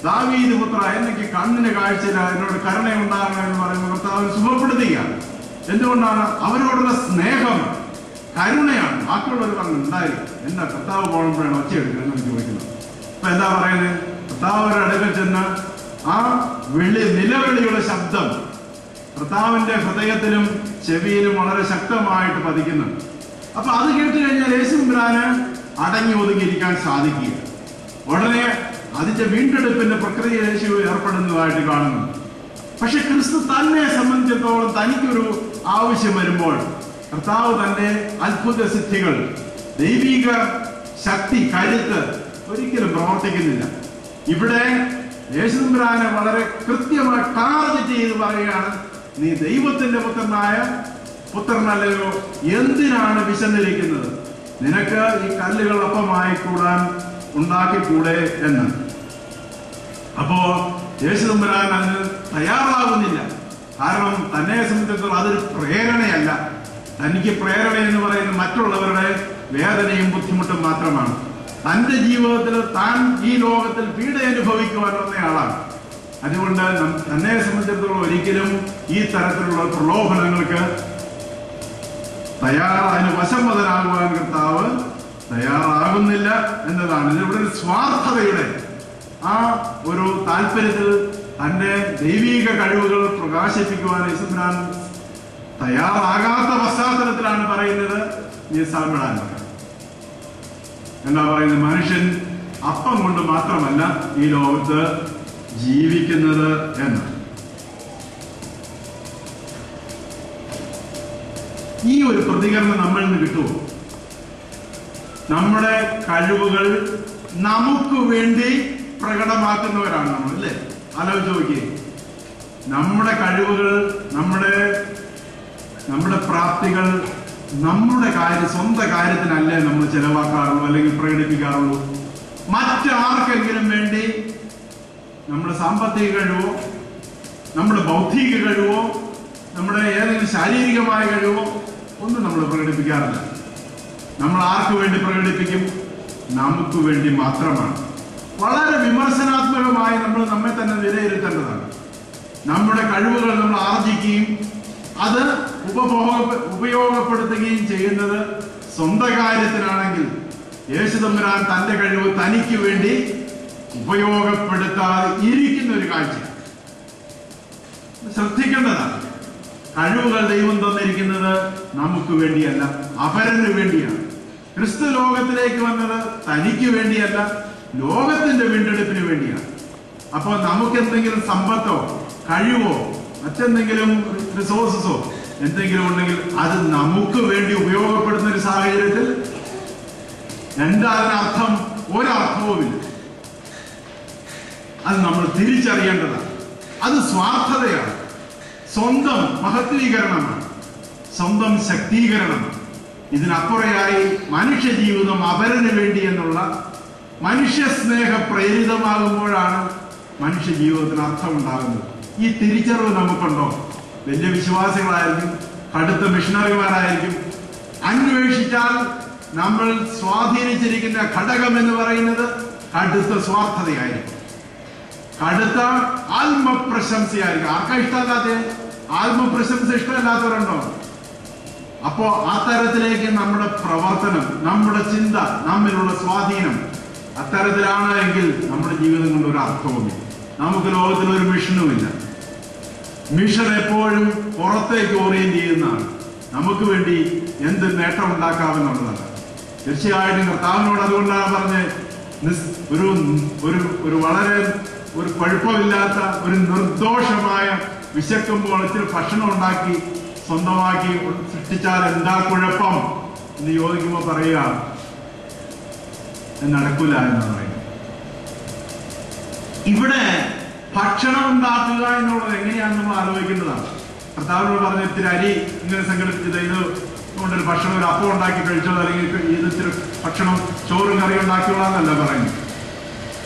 ദാവീദ് പുത്ര, എനിക്ക് കണ്ണിന് കാഴ്ചയില്ല, എന്നോട് കരുണയുണ്ടാകണം എന്ന് പറയുമ്പോൾ കർത്താവ് സുഖപ്പെടുത്തുകയാണ്. എന്തുകൊണ്ടാണ്? അവരോടുള്ള സ്നേഹം കരുണയാണ്. ബാക്കിയുള്ളവർ പറഞ്ഞു ഉണ്ടായി എന്താ കർത്താവ് പോകുമ്പോഴാണ് ഒച്ചയെടുക്കുന്നത് എന്ന് ചോദിക്കുന്നത്. അപ്പൊ എന്താ പറയുന്നത്? കർത്താവിന്റെ അടുക്കൽ ചെന്ന് ആ നിലവിളിയുടെ ശബ്ദം കർത്താവിന്റെ ഹൃദയത്തിലും ചെവിയിലും വളരെ ശക്തമായിട്ട് പതിക്കുന്നുണ്ട്. അപ്പൊ അത് കേട്ട് കഴിഞ്ഞാൽ യേശുവിന് അടങ്ങി ഒതുങ്ങിയിരിക്കാൻ സാധിക്കുക. ഉടനെ അതിന്റെ വീണ്ടെടുപ്പിന്റെ പ്രക്രിയ യേശു ഏർപ്പെടുന്നതായിട്ട് കാണുന്നു. പക്ഷെ ക്രിസ്തു തന്നെ സംബന്ധിച്ചിടത്തോളം തനിക്കൊരു ആവശ്യം വരുമ്പോൾ കർത്താവ് തന്റെ അത്ഭുത സിദ്ധികൾ, ദൈവിക ശക്തി, കരുത്ത് ഒരിക്കലും പ്രവർത്തിക്കുന്നില്ല. ഇവിടെ യേശുദമ്പുരാനെ വളരെ കൃത്യമായി ടാർഗറ്റ് ചെയ്ത് പറയുകയാണ്, നീ ദൈവത്തിന്റെ പുത്രനല്ലയോ, എന്തിനാണ് വിശന്നിരിക്കുന്നത്? നിനക്ക് ഈ കല്ലുകൾ അപ്പമായി കൂടാൻ ഉണ്ടാക്കിക്കൂടെ എന്ന്. അപ്പോ യേശുദമ്പുരാൻ അതിന് തയ്യാറാകുന്നില്ല. കാരണം തന്നെ സംബന്ധിച്ചിടത്തോളം അതൊരു പ്രേരണയല്ല. തനിക്ക് പ്രേരണ എന്ന് പറയുന്നത് മറ്റുള്ളവരുടെ വേദനയും ബുദ്ധിമുട്ടും മാത്രമാണ്. തന്റെ ജീവിതത്തിൽ താൻ ഈ ലോകത്തിൽ പീഡ അനുഭവിക്കുവാൻ വന്നയാളാണ്. അതുകൊണ്ട് തന്നെ സംബന്ധിച്ചിടത്തോളം ഒരിക്കലും ഈ തരത്തിലുള്ള പ്രലോഭനങ്ങൾക്ക് അതിന് വശംവദനാകുവാൻ കർത്താവ് തയ്യാറാകുന്നില്ല എന്നതാണ്. ഇതിവിടെ ഒരു സ്വാർത്ഥതയുടെ ആ ഒരു താല്പര്യത്തിൽ തന്റെ ദൈവിക കഴിവുകൾ പ്രകാശിപ്പിക്കുവാൻ യേശുദമ്പുരാൻ തയ്യാറാകാത്ത പശ്ചാത്തലത്തിലാണ് പറയുന്നത് നീ സാമ്പിടാൻ. എന്താ പറയുന്നത്? മനുഷ്യൻ അപ്പം കൊണ്ട് മാത്രമല്ല ഈ ലോകത്ത് ജീവിക്കുന്നത് എന്ന്. ഈ ഒരു പ്രതികരണം നമ്മളിൽ നിന്ന് കിട്ടുമോ? നമ്മുടെ കഴിവുകൾ നമുക്ക് വേണ്ടി പ്രകടമാക്കുന്നവരാണ് നമ്മൾ, അല്ലേ? ആലോചിച്ച് നോക്കിയേ. നമ്മുടെ കഴിവുകൾ, നമ്മുടെ പ്രാപ്തികൾ നമ്മുടെ സ്വന്തം കാര്യത്തിനല്ലേ നമ്മൾ ചെലവാക്കാറുള്ളൂ അല്ലെങ്കിൽ പ്രകടിപ്പിക്കാറുള്ളൂ. മറ്റാർക്കെങ്കിലും വേണ്ടി നമ്മുടെ സാമ്പത്തിക കഴിവോ, നമ്മുടെ ബൗദ്ധിക കഴിവോ, നമ്മുടെ ഏതെങ്കിലും ശാരീരികമായ കഴിവോ ഒന്നും നമ്മൾ പ്രകടിപ്പിക്കാറില്ല. നമ്മൾ ആർക്ക് വേണ്ടി പ്രകടിപ്പിക്കും? നമുക്ക് വേണ്ടി മാത്രമാണ്. വളരെ വിമർശനാത്മകമായി നമ്മൾ നമ്മെ തന്നെ വിലയിരുത്തേണ്ടതാണ്. നമ്മുടെ കഴിവുകൾ നമ്മൾ ആർജിക്കുകയും അത് ഉപയോഗപ്പെടുത്തുകയും ചെയ്യുന്നത് സ്വന്തം കാര്യത്തിനാണെങ്കിൽ യേശുദമ്പുരാൻ തന്റെ കഴിവ് തനിക്ക് വേണ്ടി ഉപയോഗപ്പെടുത്താതെ ഇരിക്കുന്ന ഒരു കാഴ്ച ശ്രദ്ധിക്കേണ്ടതാണ്. കഴിവുകൾ ദൈവം തന്നിരിക്കുന്നത് നമുക്ക് വേണ്ടിയല്ല, അപരന് വേണ്ടിയാണ്. ക്രിസ്തു ലോകത്തിലേക്ക് വന്നത് തനിക്ക് വേണ്ടിയല്ല, ലോകത്തിന്റെ വീണ്ടെടുപ്പിന് വേണ്ടിയാണ്. അപ്പൊ നമുക്ക് എന്തെങ്കിലും സമ്പത്തോ കഴിവോ മറ്റെന്തെങ്കിലും റിസോഴ്സസോ എന്തെങ്കിലും ഉണ്ടെങ്കിൽ അത് നമുക്ക് വേണ്ടി ഉപയോഗപ്പെടുന്ന ഒരു സാഹചര്യത്തിൽ എന്താ അതിനർത്ഥം? ഒരർത്ഥവുമില്ല. അത് നമ്മൾ തിരിച്ചറിയേണ്ടതാണ്. അത് സ്വാർത്ഥതയാണ്, സ്വന്തം മഹത്വീകരണമാണ്, സ്വന്തം ശക്തീകരണമാണ്. ഇതിനപ്പുറയായി മനുഷ്യ ജീവിതം അപരന് വേണ്ടി എന്നുള്ള മനുഷ്യ സ്നേഹ പ്രേരിതമാകുമ്പോഴാണ് മനുഷ്യ ജീവിതത്തിന് അർത്ഥമുണ്ടാകുന്നത്. ഈ തിരിച്ചറിവ് നമുക്കുണ്ടോ? വലിയ വിശ്വാസികളായിരിക്കും, കടുത്ത മിഷണറിമാരായിരിക്കും. അന്വേഷിച്ചാൽ നമ്മൾ സ്വാധീനിച്ചിരിക്കുന്ന ഘടകം എന്ന് പറയുന്നത് കടുത്ത സ്വാർത്ഥതയായിരിക്കും, കടുത്ത ആത്മപ്രശംസയായിരിക്കും. ആർക്കാ ഇഷ്ടമല്ലാത്ത? ആത്മപ്രശംസ ഇഷ്ടമല്ലാത്തവരുണ്ടോ? അപ്പോ ആ തരത്തിലേക്ക് നമ്മുടെ പ്രവർത്തനം, നമ്മുടെ ചിന്ത, നമ്മിലുള്ള സ്വാധീനം അത്തരത്തിലാണ് എങ്കിൽ നമ്മുടെ ജീവിതം കൊണ്ട് ഒരു അർത്ഥവുമില്ല. നമുക്ക് ലോകത്തിൽ ഒരു മിഷനുമില്ല. മിഷൻ എപ്പോഴും പുറത്തേക്ക് ഓറിയന്റ് ചെയ്യുന്നതാണ്. നമുക്ക് വേണ്ടി എന്ത് നേട്ടം ഉണ്ടാക്കാമെന്നുള്ളതാണ്. തീർച്ചയായിട്ടും കർത്താവിനോട് അതുകൊണ്ടാണ് പറഞ്ഞ് ഒരു വളരെ ഒരു കുഴപ്പമില്ലാത്ത ഒരു നിർദോഷമായ വിശക്കുമ്പോൾ ഇത്തിരി ഭക്ഷണം ഉണ്ടാക്കി സ്വന്തമാക്കി സൃഷ്ടിച്ചാൽ എന്താ കുഴപ്പം എന്ന് ചോദിക്കുമ്പോൾ പറയുക നടക്കൂല എന്ന് പറയുന്നത്. ഇവിടെ ഭക്ഷണം ഉണ്ടാക്കുക എന്നുള്ളത് എങ്ങനെയാണെന്ന് നമ്മൾ ആലോചിക്കേണ്ടതാണ്. കർത്താവിനോട് പറഞ്ഞ ഇത്തിരി അരി ഇങ്ങനെ സംഘടിപ്പിച്ചത് ഇത് കൊണ്ടൊരു ഭക്ഷണം, ഒരു അപ്പം ഉണ്ടാക്കി കഴിച്ചോ, അല്ലെങ്കിൽ ഇത് ഇത്തിരി ഭക്ഷണം ചോറും കറിയും ഉണ്ടാക്കിയോളാന്നല്ല പറയുന്നത്.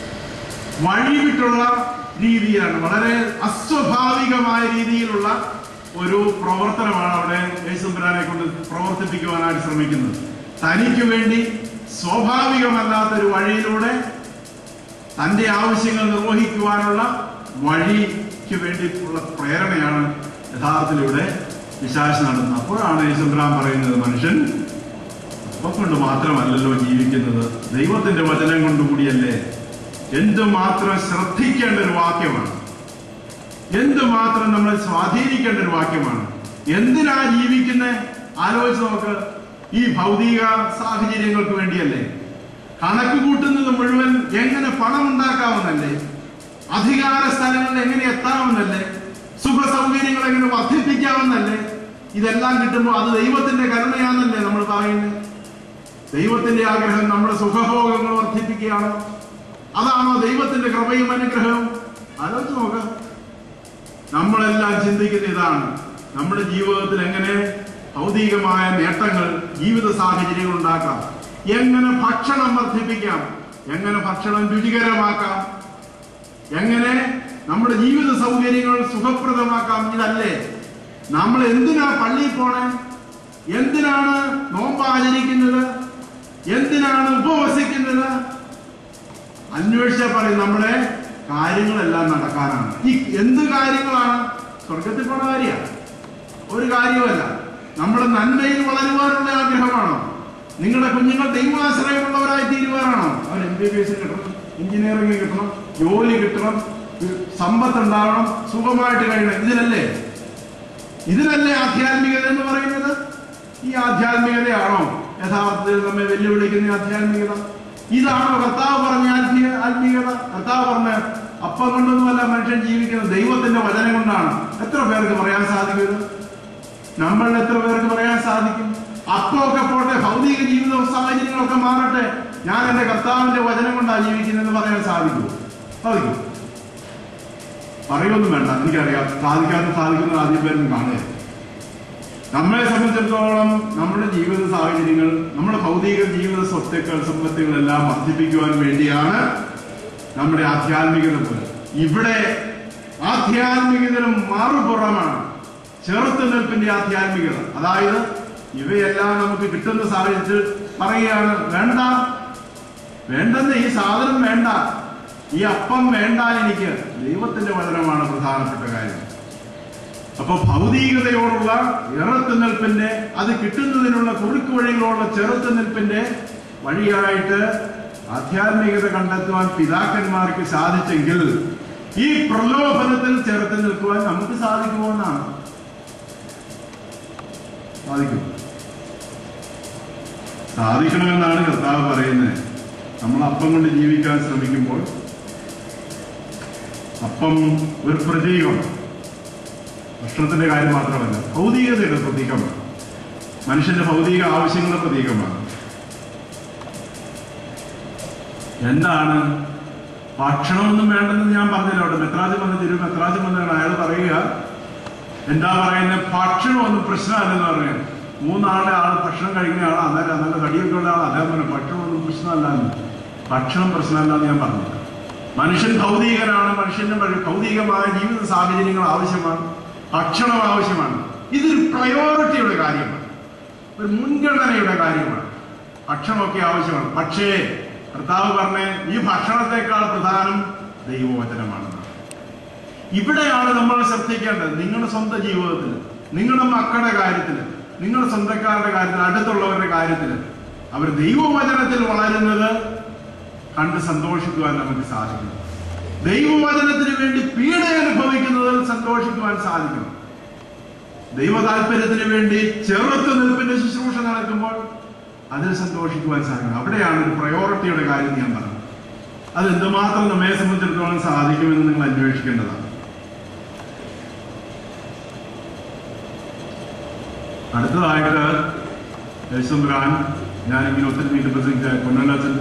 വഴിവിട്ടുള്ള രീതിയിലാണ്, വളരെ അസ്വാഭാവികമായ രീതിയിലുള്ള ഒരു പ്രവർത്തനമാണ് അവിടെ യേശുദമ്പുരാനെ കൊണ്ട് പ്രവർത്തിപ്പിക്കുവാനായിട്ട് ശ്രമിക്കുന്നത്. തനിക്ക് വേണ്ടി സ്വാഭാവികമല്ലാത്തൊരു വഴിയിലൂടെ തന്റെ ആവശ്യങ്ങൾ നിർവഹിക്കുവാനുള്ള വഴിക്ക് വേണ്ടിയിട്ടുള്ള പ്രേരണയാണ് യഥാർത്ഥത്തിൽ ഇവിടെ പിശാച് നടത്തുന്നത്. അപ്പോഴാണ് യേശുബ്രാൻ പറയുന്നത്, മനുഷ്യൻ അപ്പം കൊണ്ട് മാത്രമല്ലല്ലോ ജീവിക്കുന്നത്, ദൈവത്തിന്റെ വചനം കൊണ്ടുകൂടിയല്ലേ. എന്തുമാത്രം ശ്രദ്ധിക്കേണ്ട ഒരു വാക്യമാണ്, എന്തുമാത്രം നമ്മളെ സ്വാധീനിക്കേണ്ട ഒരു വാക്യമാണ്. എന്തിനാ ജീവിക്കുന്നത്? ആലോചിച്ച് നോക്ക്. ഈ ഭൗതിക സാഹചര്യങ്ങൾക്ക് വേണ്ടിയല്ലേ? കണക്ക് കൂട്ടുന്നത് മുഴുവൻ എങ്ങനെ പണം ഉണ്ടാക്കാമെന്നല്ലേ? അധികാര സ്ഥലങ്ങളിൽ എങ്ങനെ എത്താമെന്നല്ലേ? സുഖ സൗകര്യങ്ങൾ എങ്ങനെ വർദ്ധിപ്പിക്കാമെന്നല്ലേ? ഇതെല്ലാം കിട്ടുമ്പോൾ അത് ദൈവത്തിന്റെ കരുണയാണെന്നല്ലേ നമ്മൾ പറയുന്നത്? ദൈവത്തിന്റെ ആഗ്രഹം നമ്മുടെ സുഖഭോഗങ്ങൾ വർദ്ധിപ്പിക്കുകയാണോ? അതാണോ ദൈവത്തിന്റെ കൃപയും അനുഗ്രഹവും? ആലോചിച്ച് നോക്കാം. നമ്മളെല്ലാം ചിന്തിക്കുന്ന ഇതാണ്, നമ്മുടെ ജീവിതത്തിൽ എങ്ങനെ ഭൗതികമായ നേട്ടങ്ങൾ, ജീവിത സാഹചര്യങ്ങൾ ഉണ്ടാക്കാം, എങ്ങനെ ഭക്ഷണം വർദ്ധിപ്പിക്കാം, എങ്ങനെ ഭക്ഷണം രുചികരമാക്കാം, എങ്ങനെ നമ്മുടെ ജീവിത സൗകര്യങ്ങൾ സുഖപ്രദമാക്കാം. ഇതല്ലേ നമ്മൾ എന്തിനാ പള്ളിയിൽ പോണേ? എന്തിനാണ് നോമ്പ് ആചരിക്കുന്നത്? എന്തിനാണ് ഉപവസിക്കുന്നത്? അന്വേഷിച്ചാൽ പറയും നമ്മുടെ കാര്യങ്ങളെല്ലാം നടക്കാനാണ്. ഈ എന്ത് കാര്യങ്ങളാണ്? സ്വർഗത്തിൽ പോണ കാര്യമാണ്, ഒരു കാര്യമല്ല. നമ്മുടെ നന്മയിൽ വളരുവാനുള്ള ആഗ്രഹമാണോ? നിങ്ങളുടെ കുഞ്ഞുങ്ങൾ ദൈവാശ്രയമുള്ളവരായി തീരുവാനാണോ? അവർ MBBS കിട്ടണം, എഞ്ചിനീയറിംഗ് കിട്ടണം, ജോലി കിട്ടണം, സമ്പത്ത് ഉണ്ടാവണം, സുഖമായിട്ട് കഴിയണം. ഇതിനല്ലേ ആധ്യാത്മികത എന്ന് പറയുന്നത്? ഈ ആധ്യാത്മികതയാണോ യഥാർത്ഥത്തിൽ നമ്മെ വെല്ലുവിളിക്കുന്ന ആധ്യാത്മികത? ഇതാണോ കർത്താവ് പറഞ്ഞ ആത്മീയത? കർത്താവ് പറഞ്ഞ അപ്പം കൊണ്ടൊന്നുമല്ല മനുഷ്യൻ ജീവിക്കുന്നത്, ദൈവത്തിന്റെ വചനം കൊണ്ടാണ്. എത്ര പേർക്ക് പറയാൻ സാധിക്കും? നമ്മളിൽ എത്ര പേർക്ക് പറയാൻ സാധിക്കും? അപ്പമൊക്കെ പോട്ടെ, ഭൗതിക ജീവിത സാഹചര്യങ്ങളൊക്കെ മാറട്ടെ, ഞാൻ എന്റെ കർത്താവിന്റെ വചനം കൊണ്ടാണ് ജീവിക്കുന്നതെന്ന് പറയാൻ സാധിക്കുമോ? സാധിക്കും? പറയുമൊന്നും വേണ്ട, എനിക്കറിയാം. സാധിക്കുന്ന ആദ്യം പേരും കാണുക. നമ്മളെ സംബന്ധിച്ചിടത്തോളം നമ്മുടെ ജീവിത സാഹചര്യങ്ങൾ, നമ്മുടെ ഭൗതിക ജീവിത സമ്പത്തുകളെല്ലാം വർദ്ധിപ്പിക്കുവാൻ വേണ്ടിയാണ് നമ്മുടെ ആധ്യാത്മികത പോലെ. ഇവിടെ ആധ്യാത്മികതയും മറുപുറമാണ് ചെറുത്തുനിൽപ്പിന്റെ ആധ്യാത്മികത. അതായത് ഇവയെല്ലാം നമുക്ക് കിട്ടുന്ന സാഹചര്യത്തിൽ പറയുകയാണ്, വേണ്ടെന്ന്, ഈ സാധനം വേണ്ട, ഈ അപ്പം വേണ്ട, എനിക്ക് ദൈവത്തിന്റെ വചനമാണ് പ്രധാനപ്പെട്ട കാര്യം. അപ്പൊ ഭൗതികതയോടുള്ള ചെറുത്തുനിൽപ്പിന്റെ, അത് കിട്ടുന്നതിനുള്ള കുറുക്ക് വഴികളോടുള്ള ചെറുത്തുനിൽപ്പിന്റെ വഴിയായിട്ട് ആധ്യാത്മികത കണ്ടെത്തുവാൻ പിതാക്കന്മാർക്ക് സാധിച്ചെങ്കിൽ ഈ പ്രലോഭനത്തിൽ ചെറുത്ത് നിൽക്കുവാൻ നമുക്ക് സാധിക്കുമോ എന്നാണ്. സാധിക്കണമെന്നാണ് കർത്താവ് പറയുന്നത്. നമ്മൾ അപ്പം കൊണ്ട് ജീവിക്കാൻ ശ്രമിക്കുമ്പോൾ അപ്പം ഒരു പ്രതീകം, ഭക്ഷണത്തിന്റെ കാര്യം മാത്രമല്ല, ഭൗതികതയുടെ പ്രതീകമാണ്, മനുഷ്യന്റെ ഭൗതിക ആവശ്യങ്ങളുടെ പ്രതീകമാണ്. എന്താണ് ഭക്ഷണമൊന്നും വേണ്ടെന്ന് ഞാൻ പറഞ്ഞല്ലോ. അവിടെ മെത്രാജ് വന്നിട്ട് അയാൾ പറയുക, എന്താ പറയുന്നത്, ഭക്ഷണമൊന്നും പ്രശ്നമല്ലെന്ന് പറയുന്നത്. 3 ആൾ ഭക്ഷണം കഴിക്കുന്ന ആളാണ്, അന്നേരം നല്ല തടിയൊക്കെ ഉള്ള ആളാണ്. അദ്ദേഹം പറഞ്ഞു ഭക്ഷണമൊന്നും പ്രശ്നമല്ലാന്ന്. ഭക്ഷണം പ്രശ്നമല്ലാന്ന് ഞാൻ പറഞ്ഞില്ല. മനുഷ്യൻ ഭൗതികനാണ്, മനുഷ്യന്റെ ഭൗതികമായ ജീവിത സാഹചര്യങ്ങൾ ആവശ്യമാണ്, ഭക്ഷണം ആവശ്യമാണ്. ഇതൊരു പ്രയോറിറ്റിയുടെ കാര്യമാണ്, ഒരു മുൻഗണനയുടെ കാര്യമാണ്. ഭക്ഷണമൊക്കെ ആവശ്യമാണ്. പക്ഷേ കർത്താവ് പറഞ്ഞ ഈ ഭക്ഷണത്തെക്കാൾ പ്രധാനം ദൈവവചനമാണെന്ന്. ഇവിടെയാണ് നമ്മൾ ശ്രദ്ധിക്കേണ്ടത്. നിങ്ങളുടെ സ്വന്തം ജീവിതത്തിൽ, നിങ്ങളുടെ മക്കളുടെ കാര്യത്തിൽ, നിങ്ങളുടെ സ്വന്തക്കാരുടെ കാര്യത്തിൽ, അടുത്തുള്ളവരുടെ കാര്യത്തിൽ അവർ ദൈവവചനത്തിൽ വളരുന്നത് കണ്ട് സന്തോഷിക്കുവാൻ നമുക്ക് സാധിക്കണം. ദൈവവചനത്തിന് വേണ്ടി പീഡ അനുഭവിക്കുന്നതിൽ സന്തോഷിക്കുവാൻ സാധിക്കണം. ദൈവ താല്പര്യത്തിന് വേണ്ടി ചെറുത്തുനിൽപ്പിന്റെ ശുശ്രൂഷ നടക്കുമ്പോൾ അതിൽ സന്തോഷിക്കുവാൻ സാധിക്കണം. അവിടെയാണ് ഒരു പ്രയോറിറ്റിയുടെ കാര്യം ഞാൻ പറഞ്ഞത്. അത് എന്തുമാത്രം നമ്മെ സംബന്ധിച്ചിടത്തോളം സാധിക്കുമെന്ന് നിങ്ങൾ അന്വേഷിക്കേണ്ടതാണ്. അടുത്തതായിട്ട് യേശുബ്രാൻ, ഞാനിങ്ങനെ ഒത്തിരി മീറ്റ് പ്രസംഗിച്ച പൊന്നലച്ചൻ